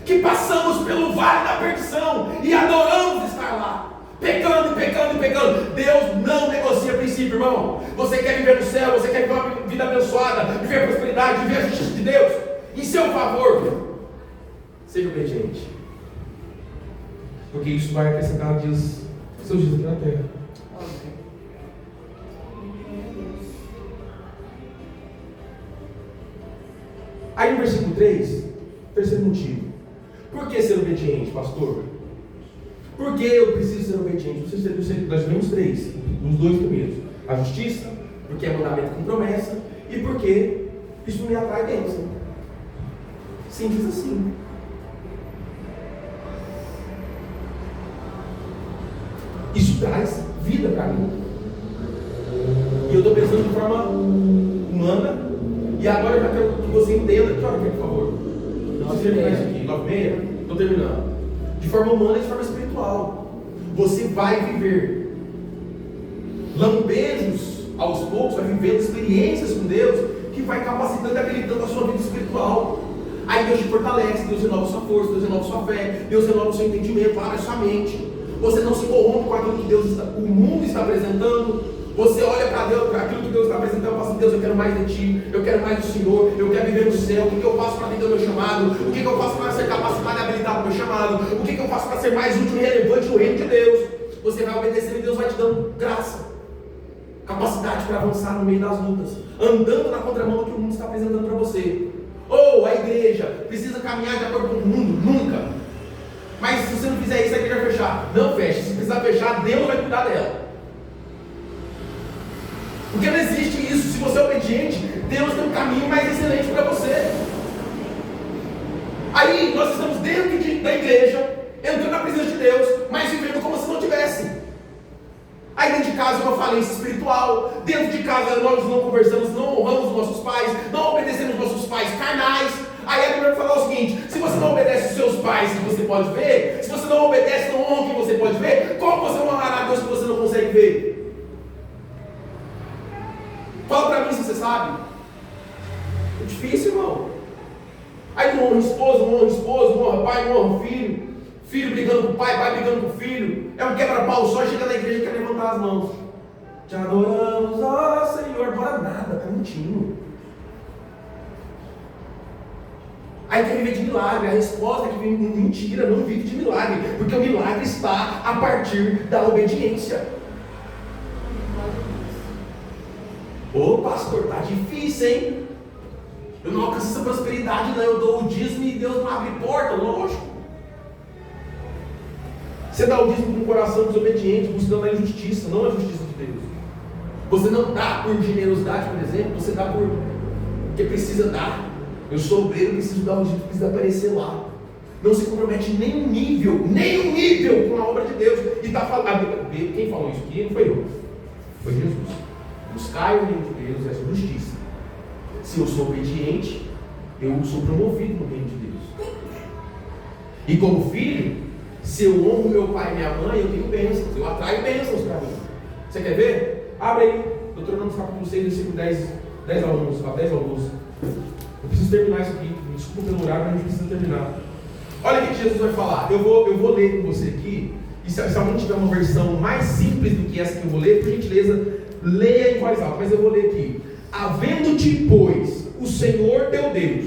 que passamos pelo vale da perdição e adoramos estar lá, pecando. Deus não negocia princípio, irmão. Você quer viver no céu, você quer viver uma vida abençoada, viver a prosperidade, viver a justiça de Deus, em seu favor, seja obediente. Porque isso vai acrescentar seus dias aqui na terra. Aí no versículo 3, terceiro motivo. Por que ser obediente, pastor? Por que eu preciso ser obediente? Nós vimos 3, os 2 primeiros. A justiça, porque é mandamento com promessa, e porque isso me atrai bênção. Simples assim. Isso traz vida para mim. E eu estou pensando de forma humana. E agora eu já quero que você entenda. Que hora que é, por favor? Nós terminamos isso aqui, 9h30. Estou terminando. De forma humana e de forma espiritual. Você vai viver lampejos aos poucos, vai vivendo experiências com Deus que vai capacitando e habilitando a sua vida espiritual. Aí Deus te fortalece, Deus renova a sua força, Deus renova a sua fé, Deus renova o seu entendimento, abre a sua mente. Você não se corrompe com aquilo que o mundo está apresentando. Você olha para Deus, para aquilo que Deus está apresentando, e fala assim: Deus, eu quero mais de Ti, eu quero mais do Senhor, eu quero viver no céu. O que eu faço para atender o meu chamado? O que eu faço para ser capacitado e habilitado para o meu chamado? O que eu faço para ser mais útil e relevante no reino de Deus? Você vai obedecendo e Deus vai te dando graça, capacidade para avançar no meio das lutas, andando na contramão do que o mundo está apresentando para você. Ou a igreja precisa caminhar de acordo com o mundo? Nunca. Mas se você não fizer isso, a igreja vai fechar. Não feche. Se precisar fechar, Deus vai cuidar dela. Porque não existe isso. Se você é obediente, Deus tem um caminho mais excelente para você. Aí nós estamos dentro da igreja, entrando na presença de Deus, mas vivendo como se não tivesse. Aí dentro de casa é uma falência espiritual. Dentro de casa nós não conversamos, não honramos os nossos pais, não obedecemos os nossos pais carnais. Aí a Bíblia vai falar o seguinte: se você não obedece os seus pais que você pode ver, se você não obedece, não honra quem você pode ver, como você honrará a Deus que você não consegue ver? Fala para mim se você sabe. É difícil, irmão. Aí não honra esposa, não honra pai, não honra filho. Filho brigando com o pai brigando com o filho. É um quebra-pau só, chega na igreja e quer levantar as mãos. Te adoramos, ó Senhor. Bora nada, tá mentindo. Aí quer viver de milagre. A resposta é que mentira, não vive de milagre. Porque o milagre está a partir da obediência. Ô pastor, tá difícil, hein? Eu não alcanço essa prosperidade, não. Eu dou o dízimo e Deus não abre porta, lógico. Você dá o dízimo com um coração desobediente, buscando a injustiça, não a justiça de Deus. Você não dá por generosidade, por exemplo, você dá porque precisa dar. Eu sou obreiro, preciso dar o dízimo, preciso aparecer lá. Não se compromete nem um nível com a obra de Deus. E está falando, quem falou isso aqui não foi eu, foi Jesus. Buscai o reino de Deus e a sua justiça. Se eu sou obediente, eu sou promovido no reino de Deus. E como filho, se eu honro meu pai e minha mãe, eu tenho bênçãos, eu atraio bênçãos para mim. Você quer ver? Abre aí, Deuteronômio capítulo 6, versículo 10 ao 11. Eu preciso terminar isso aqui, desculpa pelo horário, mas a gente precisa terminar. Olha o que Jesus vai falar. Eu vou ler com você aqui, e se alguém tiver uma versão mais simples do que essa que eu vou ler, por gentileza, leia em voz alta, mas eu vou ler aqui. Havendo-te, pois, o Senhor teu Deus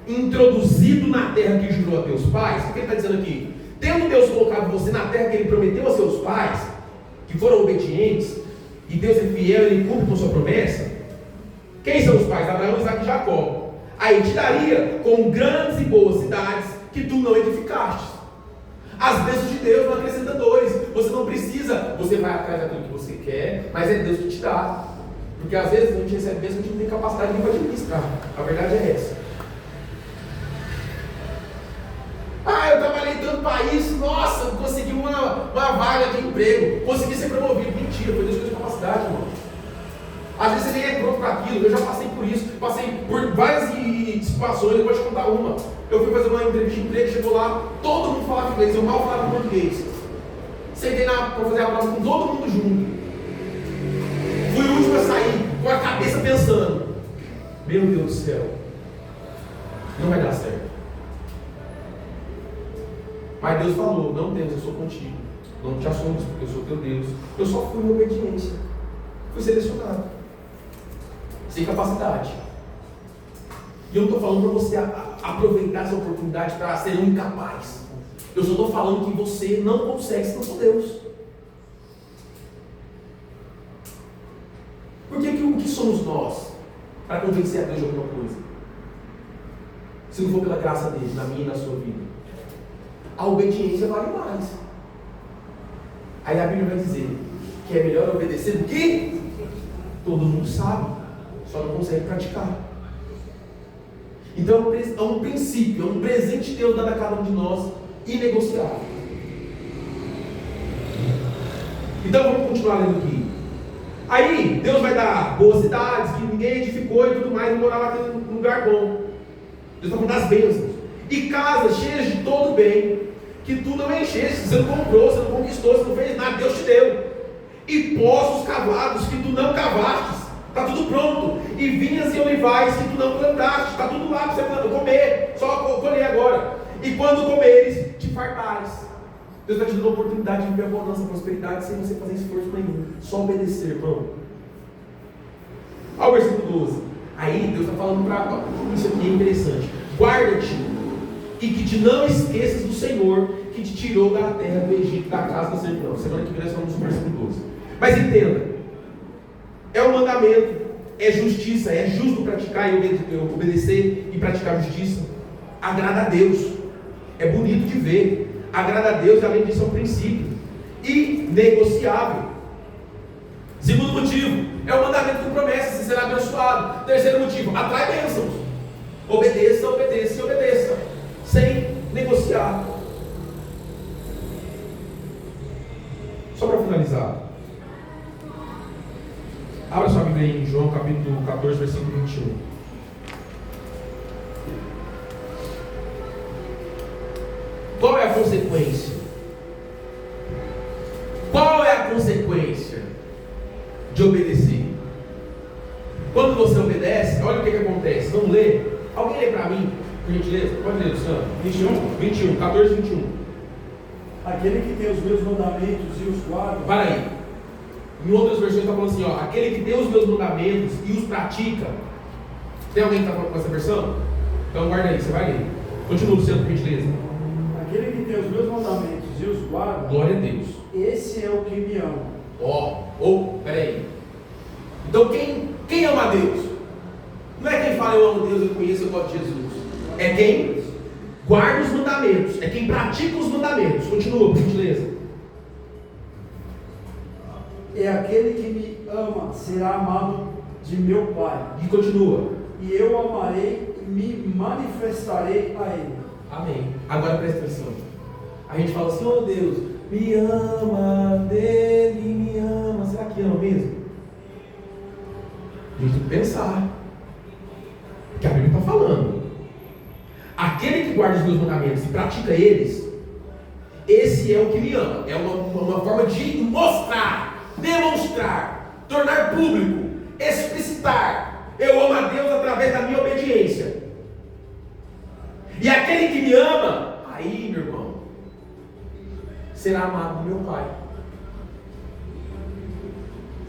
introduzido na terra que jurou a teus pais, o que ele está dizendo aqui? Tendo Deus colocado você na terra que ele prometeu a seus pais, que foram obedientes, e Deus é fiel, ele cumpre com sua promessa. Quem são os pais? Abraão, Isaac e Jacó. Aí te daria com grandes e boas cidades que tu não edificaste. As bênçãos de Deus não acrescentam dores. Você não precisa, você vai atrás daquilo que você quer, mas é Deus que te dá. Porque às vezes a gente recebe bênção, a gente não tem capacidade nem para administrar. A verdade é essa. Eu trabalhei tanto para isso, nossa, consegui uma vaga de emprego, consegui ser promovido. Mentira, foi Deus que deu capacidade, irmão. Às vezes você nem é pronto para aquilo. Eu já passei por isso, passei por várias situações. Eu vou te contar uma. Eu fui fazer uma entrevista de emprego, chegou lá, todo mundo falava inglês, eu mal falava português. Sentei para fazer a prova com todo mundo junto. Fui o último a sair, com a cabeça pensando: meu Deus do céu, não vai dar certo. Mas Deus falou: não, Deus, eu sou contigo. Não te assumes, porque eu sou teu Deus. Eu só fui em obediência. Fui selecionado. Sem capacidade. E eu não estou falando para você aproveitar essa oportunidade para ser um incapaz. Eu só estou falando que você não consegue se não for Deus. Porque o que somos nós para convencer a Deus de alguma coisa? Se não for pela graça dele, na minha e na sua vida. A obediência vale mais. Aí a Bíblia vai dizer que é melhor obedecer do que todo mundo sabe, só não consegue praticar. Então é um princípio, é um presente de Deus dado a cada um de nós, inegociável. Então vamos continuar lendo aqui. Aí Deus vai dar boas cidades que ninguém edificou e tudo mais, e morar lá num lugar bom. Deus está falando das bênçãos. E casas cheias de todo bem, que tu não encheste, você não comprou, você não conquistou, você não fez nada, Deus te deu. E poços cavados que tu não cavastes, está tudo pronto. E vinhas e olivais que tu não plantaste, está tudo lá para você comer, só colher agora. E quando comeres, te fartares. Deus vai te dando a oportunidade de viver a bonança, a prosperidade, sem você fazer esforço nenhum, só obedecer, irmão. Olha o versículo 12. Aí Deus está falando para, isso aqui é interessante: guarda-te e que te não esqueças do Senhor que te tirou da terra do Egito, da casa da servidão. Semana que vem nós falamos no versículo 12. Mas entenda, é um mandamento, é justiça, é justo praticar e obedecer e praticar justiça. Agrada a Deus, é bonito de ver. Agrada a Deus, além disso é um princípio inegociável. Segundo motivo, é um mandamento com promessa, você será abençoado. Terceiro motivo, atrai bênçãos. Obedeça, obedeça e obedeça, sem negociar. Só para finalizar, abra sua Bíblia aí em João capítulo 14, versículo 21. Qual é a consequência? Qual é a consequência de obedecer? Quando você obedece, olha o que acontece. Vamos ler? Alguém lê para mim, por gentileza? Pode ler, Luciano. 21, 14, 21. Aquele que tem os meus mandamentos e os guarda. Para aí. Em outras versões está falando assim, ó, aquele que tem os meus mandamentos e os pratica. Tem alguém que está falando com essa versão? Então guarda aí, você vai ler. Continua, Luciano, por gentileza. Aquele que tem os meus mandamentos e os guarda. Glória a Deus. Esse é o que me ama. Peraí. Então quem ama a Deus? Não é quem fala eu amo Deus, eu conheço, eu gosto de Jesus. É quem guarda os mandamentos. É quem pratica os mandamentos. Continua, por gentileza. É aquele que me ama, será amado de meu Pai. E continua. E eu amarei e me manifestarei a Ele. Amém. Agora presta atenção. A gente fala assim, oh Deus, me ama, dele me ama. Será que ama mesmo? A gente tem que pensar. Porque a Bíblia está falando. Aquele que guarda os meus mandamentos e pratica eles, esse é o que me ama. É uma forma de mostrar, demonstrar, tornar público, explicitar. Eu amo a Deus através da minha obediência. E aquele que me ama, aí, meu irmão, será amado do meu Pai.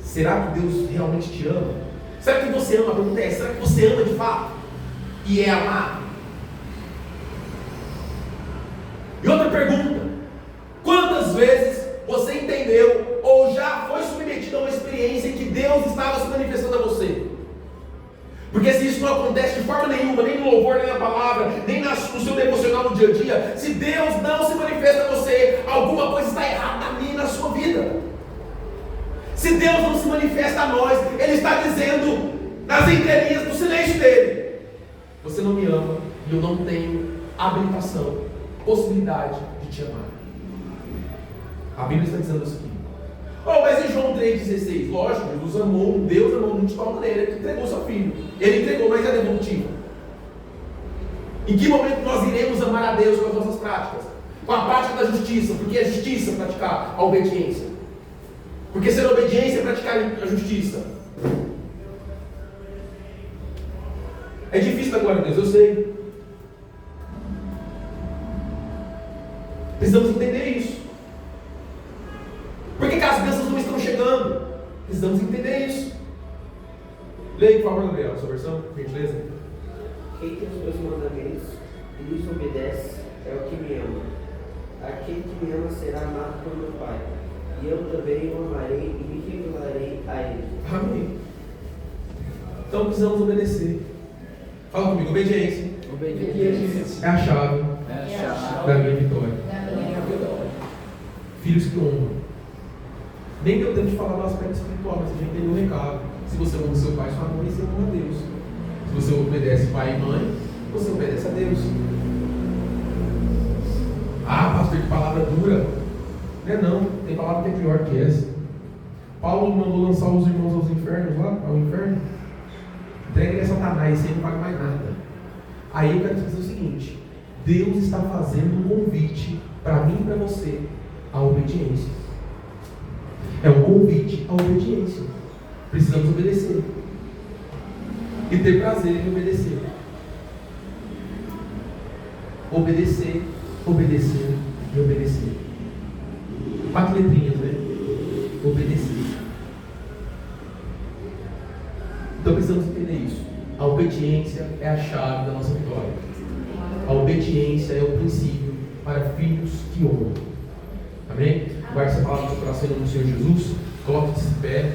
Será que Deus realmente te ama? Será que você ama? A pergunta é: será que você ama de fato? E é amado? E outra pergunta: quantas vezes você entendeu ou já foi submetido a uma experiência em que Deus estava se manifestando a você? Porque se isso não acontece de forma nenhuma, nem no louvor, nem na palavra, nem no seu devocional no dia a dia, se Deus não se manifesta a você, alguma coisa está errada na minha e na sua vida. Se Deus não se manifesta a nós, Ele está dizendo nas entrelinhas do silêncio dele: você não me ama e eu não tenho habilitação, possibilidade de te amar. A Bíblia está dizendo isso aqui. Mas em João 3,16, lógico, Jesus amou, Deus amou o mundo de tal maneira que entregou seu filho. Ele entregou, mas é devolutivo. Em que momento nós iremos amar a Deus com as nossas práticas? Com a prática da justiça, porque é justiça praticar a obediência. Porque ser obediência é praticar a justiça. É difícil da glória a Deus, eu sei. Precisamos entender isso. Por que as bênçãos não estão chegando? Precisamos entender isso. Leia, por favor, Gabriel, a sua versão, por gentileza. Quem tem os meus mandamentos e lhes obedece é o que me ama. Aquele que me ama será amado por meu Pai. E eu também o amarei e me revelarei a ele. Amém. Então precisamos obedecer. Fala comigo, obediência. Obediência É a chave da minha vitória. Filhos que honram. Nem deu tempo de falar do aspecto espiritual, mas você já entendeu o recado. Se você ama o seu pai e sua mãe, você ama a Deus. Se você obedece pai e mãe, você obedece a Deus. Ah, pastor, que palavra dura. Não é não, tem palavra que é pior que essa. Paulo mandou lançar os irmãos aos infernos lá, ao inferno. Entrega a Satanás, você não paga mais nada. Aí eu quero te dizer o seguinte: Deus está fazendo um convite para mim e para você, à obediência. É um convite à obediência. Precisamos obedecer. E ter prazer em obedecer. Obedecer, obedecer e obedecer. 4 letrinhas, né? Obedecer. Então precisamos entender isso. A obediência é a chave da nossa vitória. A obediência é o princípio para filhos que honram. Amém? Guarde essa palavra no seu coração no Senhor Jesus. Coloque-se de pé.